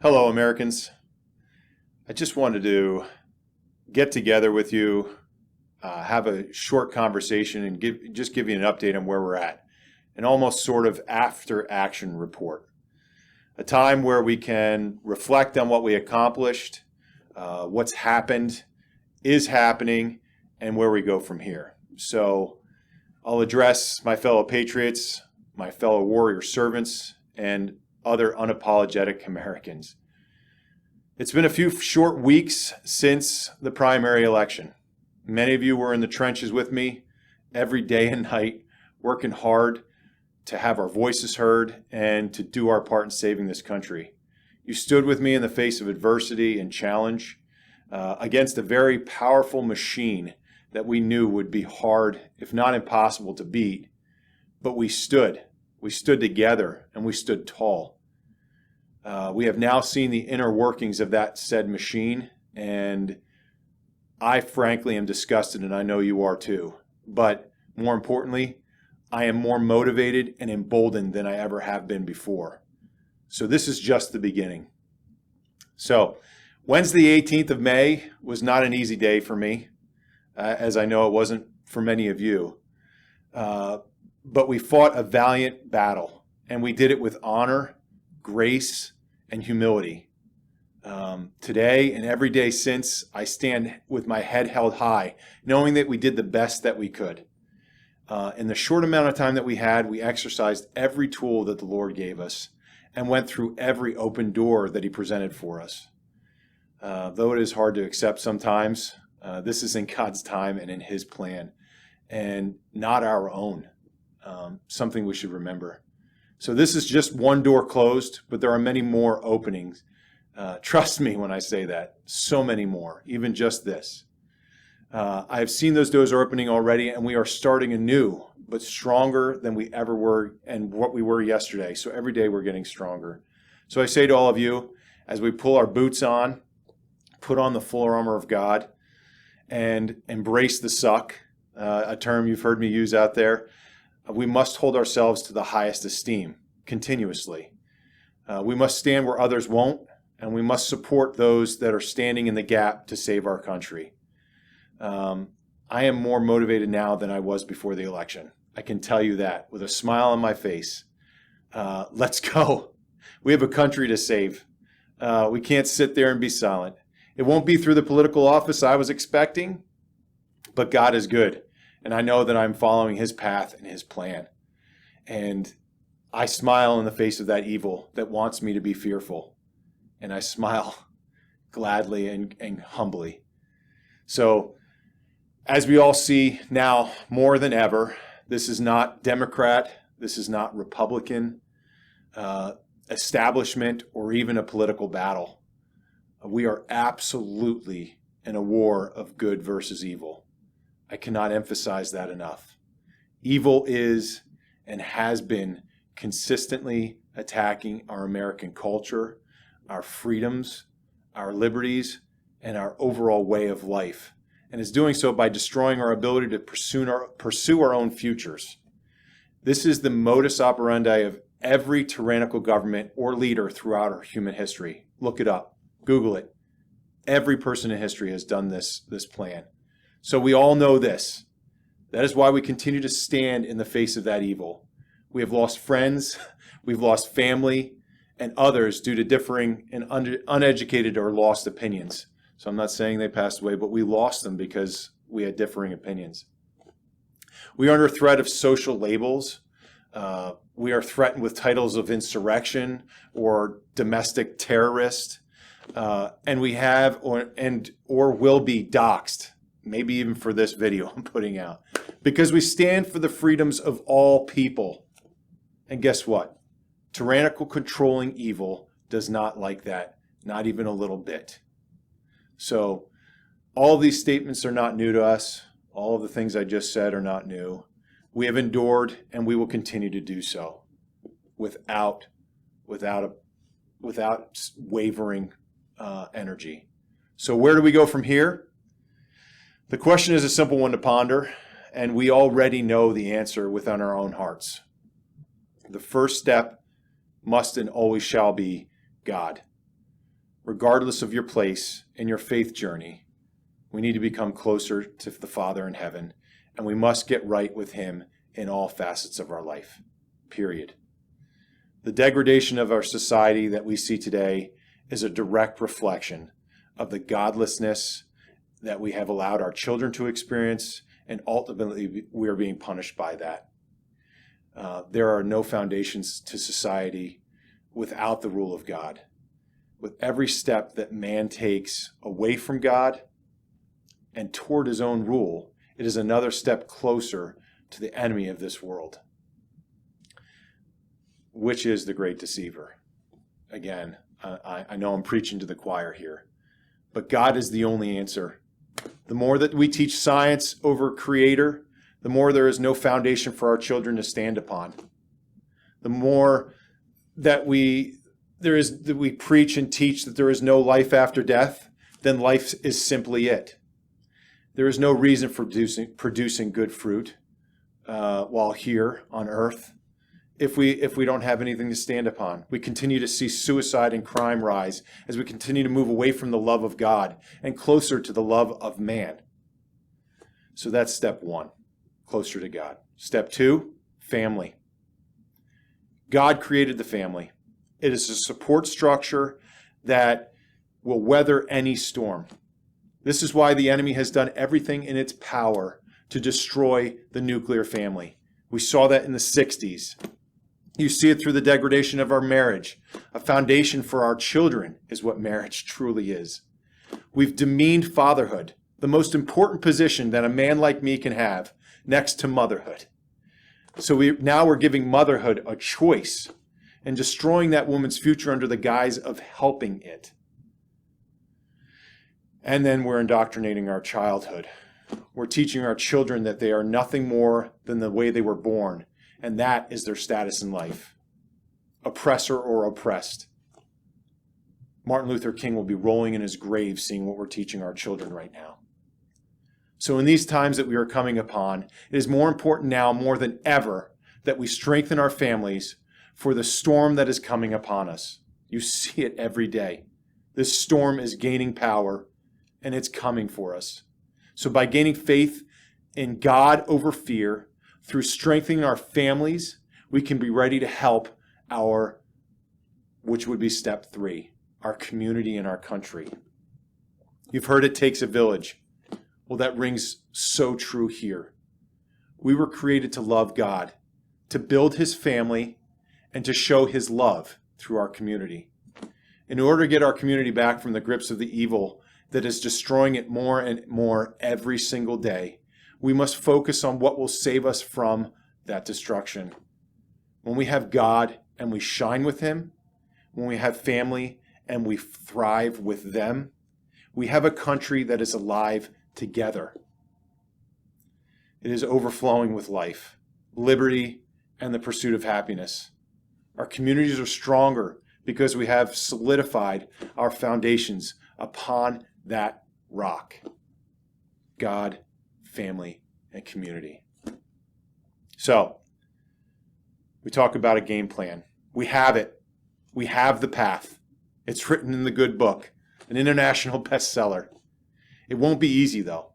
Hello, Americans. I just wanted to get together with you, have a short conversation, and give you an update on where we're at. An almost sort of after action report. A time where we can reflect on what we accomplished, what's happened, is happening, and where we go from here. So I'll address my fellow patriots, my fellow warrior servants, and other unapologetic Americans. It's been a few short weeks since the primary election. Many of you were in the trenches with me every day and night, working hard to have our voices heard and to do our part in saving this country. You stood with me in the face of adversity and challenge against a very powerful machine that we knew would be hard, if not impossible, to beat. But we stood. We stood together and we stood tall. We have now seen the inner workings of that said machine, and I frankly am disgusted, and I know you are too. But more importantly, I am more motivated and emboldened than I ever have been before. So this is just the beginning. So Wednesday, 18th of May was not an easy day for me, as I know it wasn't for many of you. But we fought a valiant battle, and we did it with honor, grace, and humility. Today and every day since, I stand with my head held high, knowing that we did the best that we could. In the short amount of time that we had, we exercised every tool that the Lord gave us and went through every open door that He presented for us. Though it is hard to accept sometimes, this is in God's time and in His plan, and not our own. Something we should remember. So this is just one door closed, but there are many more openings. Trust me when I say that. So many more, even just this. I have seen those doors opening already, and we are starting anew, but stronger than we ever were and what we were yesterday. So every day we're getting stronger. So I say to all of you, as we pull our boots on, put on the full armor of God, and embrace the suck, a term you've heard me use out there, we must hold ourselves to the highest esteem continuously. We must stand where others won't, and we must support those that are standing in the gap to save our country. I am more motivated now than I was before the election. I can tell you that with a smile on my face. Let's go. We have a country to save. We can't sit there and be silent. It won't be through the political office I was expecting, but God is good. And I know that I'm following His path and His plan. And I smile in the face of that evil that wants me to be fearful. And I smile gladly and humbly. So, as we all see now more than ever, this is not Democrat, this is not Republican, establishment, or even a political battle. We are absolutely in a war of good versus evil. I cannot emphasize that enough. Evil is and has been consistently attacking our American culture, our freedoms, our liberties, and our overall way of life, and is doing so by destroying our ability to pursue our own futures. This is the modus operandi of every tyrannical government or leader throughout our human history. Look it up. Google it. Every person in history has done this plan. So we all know this. That is why we continue to stand in the face of that evil. We have lost friends, we've lost family, and others due to differing and uneducated or lost opinions. So I'm not saying they passed away, but we lost them because we had differing opinions. We are under threat of social labels. We are threatened with titles of insurrection or domestic terrorist, and we have or will be doxxed. Maybe even for this video I'm putting out, because we stand for the freedoms of all people. And guess what? Tyrannical controlling evil does not like that, not even a little bit. So all of these statements are not new to us. All of the things I just said are not new. We have endured, and we will continue to do so without wavering energy. So where do we go from here? The question is a simple one to ponder, and we already know the answer within our own hearts. The first step must and always shall be God. regardless of your place in your faith journey, we need to become closer to the Father in heaven, and we must get right with him in all facets of our life, period. The degradation of our society that we see today is a direct reflection of the godlessness that we have allowed our children to experience, and ultimately we are being punished by that. There are no foundations to society without the rule of God. With every step that man takes away from God and toward his own rule, it is another step closer to the enemy of this world, which is the great deceiver. Again, I know I'm preaching to the choir here, but God is the only answer. The more that we teach science over Creator, the more there is no foundation for our children to stand upon. The more that we preach and teach that there is no life after death, then life is simply it. There is no reason for producing good fruit while here on earth if we don't have anything to stand upon. We continue to see suicide and crime rise as we continue to move away from the love of God and closer to the love of man. So that's step one, closer to God. Step two, family. God created the family. It is a support structure that will weather any storm. This is why the enemy has done everything in its power to destroy the nuclear family. We saw that in the 60s. You see it through the degradation of our marriage. A foundation for our children is what marriage truly is. We've demeaned fatherhood, the most important position that a man like me can have, next to motherhood. So now we're giving motherhood a choice and destroying that woman's future under the guise of helping it. And then we're indoctrinating our childhood. We're teaching our children that they are nothing more than the way they were born, and that is their status in life. Oppressor or oppressed. Martin Luther King will be rolling in his grave seeing what we're teaching our children right now. So in these times that we are coming upon, it is more important now, more than ever, that we strengthen our families for the storm that is coming upon us. You see it every day. This storm is gaining power, and it's coming for us. So by gaining faith in God over fear, through strengthening our families, we can be ready to help which would be step three, our community and our country. You've heard it takes a village. Well, that rings so true here. We were created to love God, to build his family, and to show his love through our community. In order to get our community back from the grips of the evil that is destroying it more and more every single day, we must focus on what will save us from that destruction. When we have God and we shine with him, when we have family and we thrive with them, we have a country that is alive together. It is overflowing with life, liberty, and the pursuit of happiness. Our communities are stronger because we have solidified our foundations upon that rock. God, family, and community. So, we talk about a game plan. We have it. We have the path. It's written in the good book, an international bestseller. It won't be easy, though.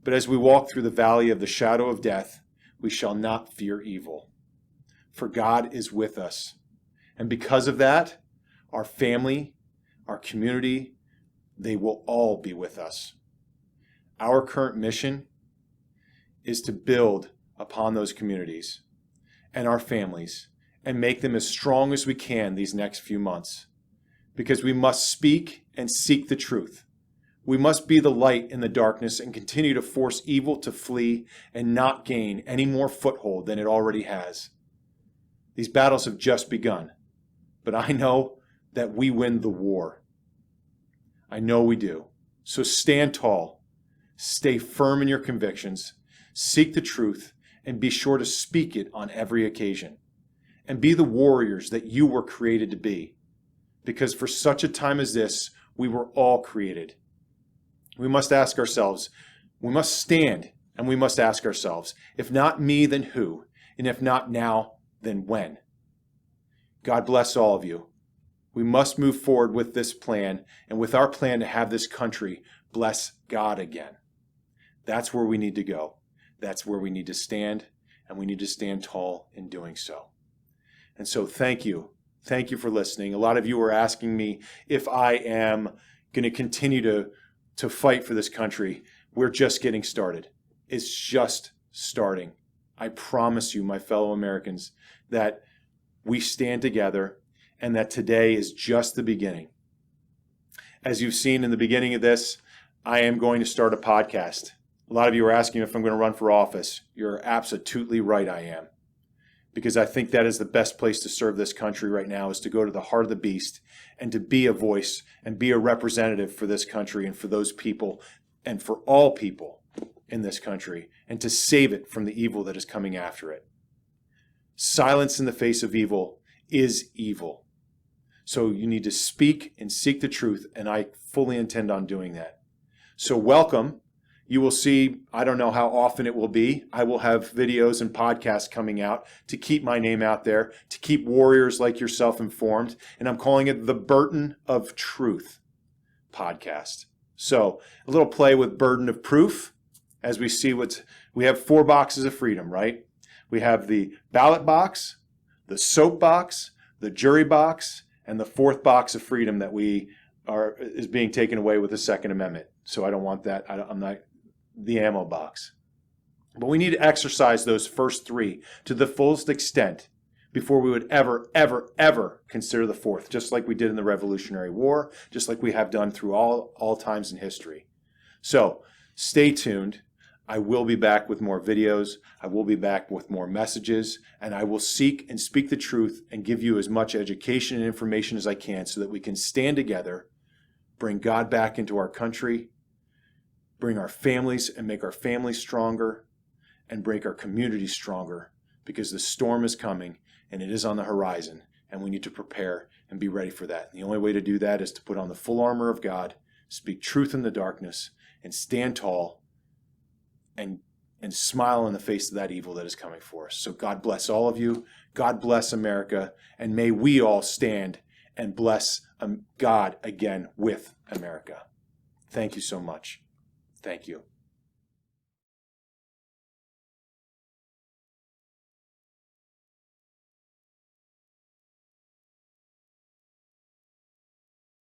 But as we walk through the valley of the shadow of death, we shall not fear evil. For God is with us. And because of that, our family, our community, they will all be with us. Our current mission is to build upon those communities and our families and make them as strong as we can these next few months, because we must speak and seek the truth. We must be the light in the darkness and continue to force evil to flee and not gain any more foothold than it already has. These battles have just begun, but I know that we win the war. I know we do. So stand tall, stay firm in your convictions, seek the truth, and be sure to speak it on every occasion. And be the warriors that you were created to be, because for such a time as this, we were all created. We must ask ourselves, we must stand and we must ask ourselves, if not me, then who? And if not now, then when? God bless all of you. We must move forward with this plan and with our plan to have this country bless God again. That's where we need to go. That's where we need to stand, and we need to stand tall in doing so. And so thank you. Thank you for listening. A lot of you are asking me if I am going to continue to fight for this country. We're just getting started. It's just starting. I promise you, my fellow Americans, that we stand together and that today is just the beginning. As you've seen in the beginning of this, I am going to start a podcast. A lot of you are asking if I'm going to run for office. You're absolutely right, I am. Because I think that is the best place to serve this country right now, is to go to the heart of the beast and to be a voice and be a representative for this country and for those people and for all people in this country, and to save it from the evil that is coming after it. Silence in the face of evil is evil. So you need to speak and seek the truth, and I fully intend on doing that. So welcome. You will see, I don't know how often it will be. I will have videos and podcasts coming out to keep my name out there, to keep warriors like yourself informed. And I'm calling it the Burton of Truth podcast. So a little play with Burden of Proof as we see we have 4 boxes of freedom, right? We have the ballot box, the soap box, the jury box, and the 4th box of freedom that is being taken away with the Second Amendment. So I don't want that. I'm not the ammo box. But we need to exercise those first 3 to the fullest extent before we would ever consider the 4th, just like we did in the Revolutionary War, just like we have done through all times in history. So stay tuned. I will be back with more videos. I will be back with more messages, and I will seek and speak the truth and give you as much education and information as I can so that we can stand together, bring God back into our country, bring our families and make our families stronger, and break our communities stronger, because the storm is coming and it is on the horizon, and we need to prepare and be ready for that. And the only way to do that is to put on the full armor of God, speak truth in the darkness, and stand tall and smile in the face of that evil that is coming for us. So God bless all of you. God bless America. And may we all stand and bless God again with America. Thank you so much. Thank you.